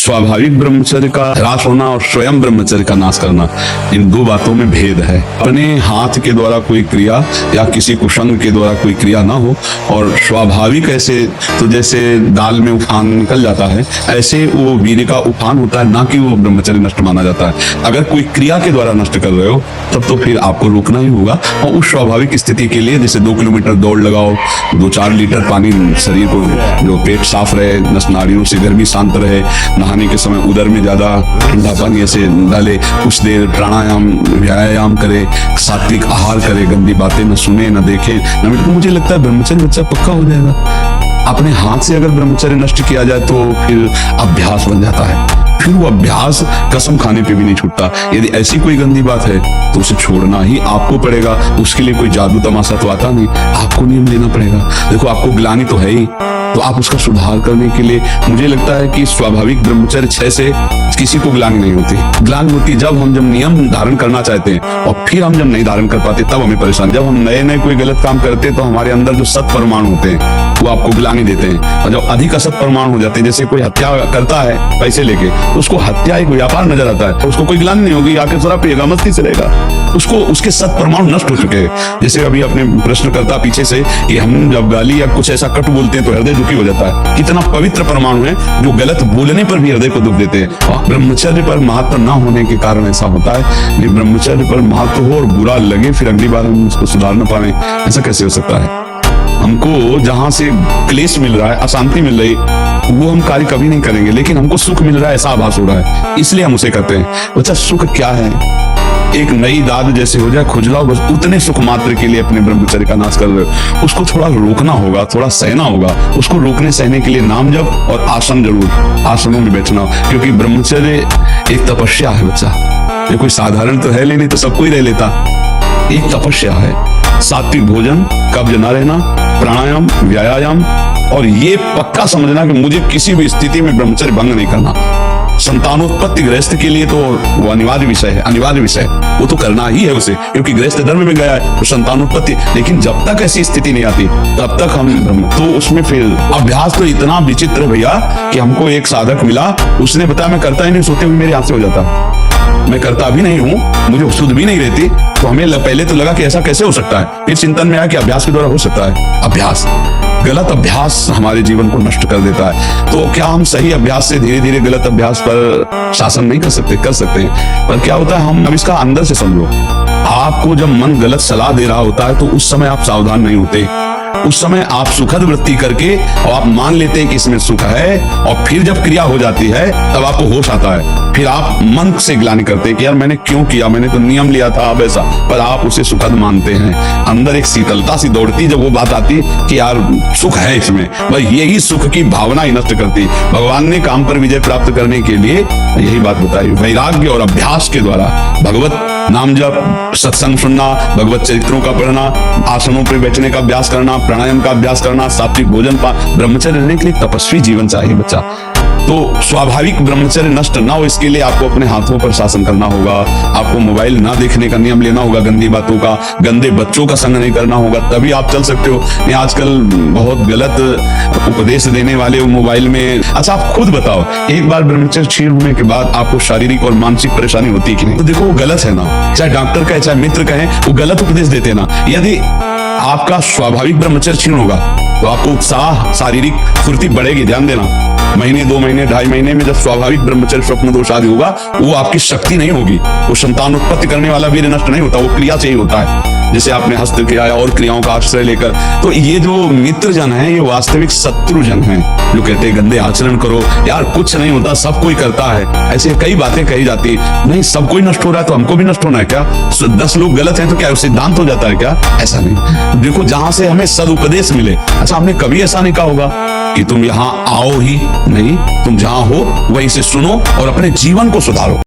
स्वाभाविक ब्रह्मचर्य का ह्रास होना और स्वयं ब्रह्मचर्य का नाश करना, इन दो बातों में भेद है। अपने हाथ के द्वारा कोई क्रिया या किसी कुसंग के द्वारा कोई क्रिया ना हो, और स्वाभाविक ऐसे तो जैसे दाल में उफान निकल जाता है, ऐसे वो वीर्य का उफान होता है, ना कि वो ब्रह्मचर्य नष्ट माना जाता है। अगर कोई क्रिया के द्वारा नष्ट कर रहे हो तब तो फिर आपको रुकना ही होगा, और उस स्वाभाविक स्थिति के लिए जैसे 2 किलोमीटर दौड़ लगाओ, 2-4 लीटर पानी शरीर को, जो पेट साफ रहे, नस नाड़ियों से गर्मी शांत रहे, नहाने के समय उदर में ज्यादा ठंडा पानी ऐसे डाले, कुछ देर प्राणायाम व्यायाम करे, सात्विक आहार करे, गंदी बातें न सुने न देखे न। तो मुझे लगता है ब्रह्मचर्य बच्चा पक्का हो जाएगा। अपने हाथ से अगर ब्रह्मचर्य नष्ट किया जाए तो फिर अभ्यास बन जाता है, फिर वो अभ्यास कसम खाने पे भी नहीं छूटता। यदि ऐसी कोई गंदी बात है तो उसे छोड़ना ही आपको पड़ेगा। उसके लिए कोई जादू तमाशा तो आता नहीं, आपको नियम लेना पड़ेगा। देखो आपको ग्लानि तो है ही, तो आप उसका सुधार करने के लिए, मुझे लगता है कि स्वाभाविक ब्रह्मचर्य 6 से किसी को ग्लानि नहीं होती। ग्लानि होती जब नियम धारण करना चाहते हैं और फिर हम जब नहीं धारण कर पाते तब हमें परेशान। जब हम नए कोई गलत काम करते हैं तो हमारे अंदर जो सत परमाणु होते हैं वो आपको ग्लानि देते हैं, और जब अधिक असत परमाणु हो जाते हैं, जैसे कोई हत्या करता है पैसे लेके, तो उसको हत्या एक व्यापार नजर आता है, तो उसको कोई ग्लानि नहीं होगी, आके शराब पिएगा, मस्ती से रहेगा, उसको उसके सत परमाणु नष्ट हो चुके हैं। जैसे अभी अपने प्रश्न करता पीछे से कि हम जब गाली या कुछ ऐसा कट बोलते हैं तो हृदय दुखी हो जाता है। कितना पवित्र परमाणु है जो गलत बोलने पर भी हृदय को दुख देते हैं। और ब्रह्मचर्य पर महत्व न होने के कारण ऐसा होता है। ब्रह्मचर्य पर महत्व हो और बुरा लगे, फिर अगली बार हम उसको सुधार न पाए, ऐसा कैसे हो सकता है? हमको जहां से क्लेश मिल रहा है, अशांति मिल रही, वो हम कार्य कभी नहीं करेंगे, लेकिन हमको सुख मिल रहा है ऐसा आभास हो रहा है, इसलिए हम उसे करते हैं। बच्चा सुख क्या है? एक नई दाद जैसे हो जाए, खुजलाओ, बस उतने सुख मात्र के लिए अपने ब्रह्मचर्य का नाश कर रहे हो। उसको थोड़ा रोकना होगा, थोड़ा सहना होगा। उसको रोकने सहने के लिए नाम जप और आसन, जरूर आसनों में बैठना, क्योंकि ब्रह्मचर्य एक तपस्या है बच्चा। ये कोई साधारण तो है नहीं तो सब कोई रह लेता। एक तपस्या है। सात्विक भोजन, कब्ज न रहना, प्राणायाम व्यायाम, और ये पक्का समझना कि मुझे किसी भी स्थिति में ब्रह्मचर्य भंग नहीं करना। संतानोत्पत्ति गृहस्थ के लिए तो वो अनिवार्य विषय है, अनिवार्य विषय, वो तो करना ही है उसे, क्योंकि गृहस्थ धर्म में गया है तो संतानोत्पत्ति। लेकिन जब तक ऐसी स्थिति नहीं आती तब तक हम तो उसमें फिर अभ्यास तो इतना विचित्र भैया कि हमको एक साधक मिला, उसने बताया मैं करता ही नहीं, सोते हुए मेरे हाथ से हो जाता, मैं करता भी नहीं हूँ, मुझे सुध भी नहीं रहती। तो हमें पहले तो लगा कि ऐसा कैसे हो सकता है, फिर चिंतन में आया कि अभ्यास के द्वारा हो सकता है। अभ्यास, गलत अभ्यास हमारे जीवन को नष्ट कर देता है। तो क्या हम सही अभ्यास से धीरे धीरे गलत अभ्यास पर शासन नहीं कर सकते? कर सकते हैं, पर क्या होता है, हम अब इसका अंदर से समझो। आपको जब मन गलत सलाह दे रहा होता है तो उस समय आप सावधान नहीं होते। उस समय आप सुखद वृत्ति करके और आप मान लेते हैं कि इसमें सुख है, और फिर जब क्रिया हो जाती है तब आपको होश आता है। फिर आप मन से ग्लानि करते हैं कि यार मैंने क्यों किया, मैंने तो नियम लिया था अब ऐसा, पर आप उसे सुखद मानते हैं। अंदर एक शीतलता सी दौड़ती जब वो बात आती कि यार सुख है इसमें, भाई यही सुख की भावना ही नष्ट करती। भगवान ने काम पर विजय प्राप्त करने के लिए यही बात बताई, वैराग्य और अभ्यास के द्वारा भगवत नाम जप, सत्संग सुनना, भगवत चरित्रों का पढ़ना, आसनों पर बैठने का अभ्यास करना, प्राणायाम का अभ्यास करना, सात्विक भोजन पा, ब्रह्मचर्य रहने के लिए तपस्वी जीवन चाहिए बच्चा। तो स्वाभाविक ब्रह्मचर्य नष्ट ना हो, इसके लिए आपको अपने हाथों पर शासन करना होगा। आपको मोबाइल ना देखने का नियम लेना होगा, गंदी बातों का, गंदे बच्चों का संग नहीं करना होगा, तभी आप चल सकते हो। नहीं आजकल बहुत गलत उपदेश देने वाले मोबाइल में। अच्छा आप खुद बताओ, एक बार ब्रह्मचर्य क्षीण होने के बाद आपको शारीरिक और मानसिक परेशानी होती है कि नहीं? तो देखो वो गलत है ना, चाहे डॉक्टर कहे चाहे मित्र कहे, वो गलत उपदेश देते ना। यदि आपका स्वाभाविक ब्रह्मचर्य क्षीण होगा तो आपको उत्साह, शारीरिक फुर्ती बढ़ेगी। ध्यान देना, महीने 2 महीने 2.5 महीने में जब स्वाभाविक ब्रह्मचर्य स्वप्न दोष आदि होगा, वो आपकी शक्ति नहीं होगी, वो संतान उत्पत्ति करने वाला वीर्य नष्ट नहीं होता, वो क्रिया से ही होता है। जैसे आपने हस्त क्रिया और क्रियाओं का आश्रय लेकर, तो ये जो मित्र जन है ये वास्तविक शत्रु जन है, जो कहते हैं गंदे आचरण करो, यार कुछ नहीं होता, सब कोई करता है, ऐसे कई बातें कही जाती। नहीं, सब कोई नष्ट हो रहा है तो हमको भी नष्ट होना है क्या? 10 लोग गलत हैं तो क्या सिद्धांत हो जाता है क्या? ऐसा नहीं। देखो जहां से हमें सदुपदेश मिले। अच्छा हमने कभी ऐसा नहीं कहा होगा कि तुम यहाँ आओ ही नहीं, तुम जहां हो वहीं से सुनो और अपने जीवन को सुधारो।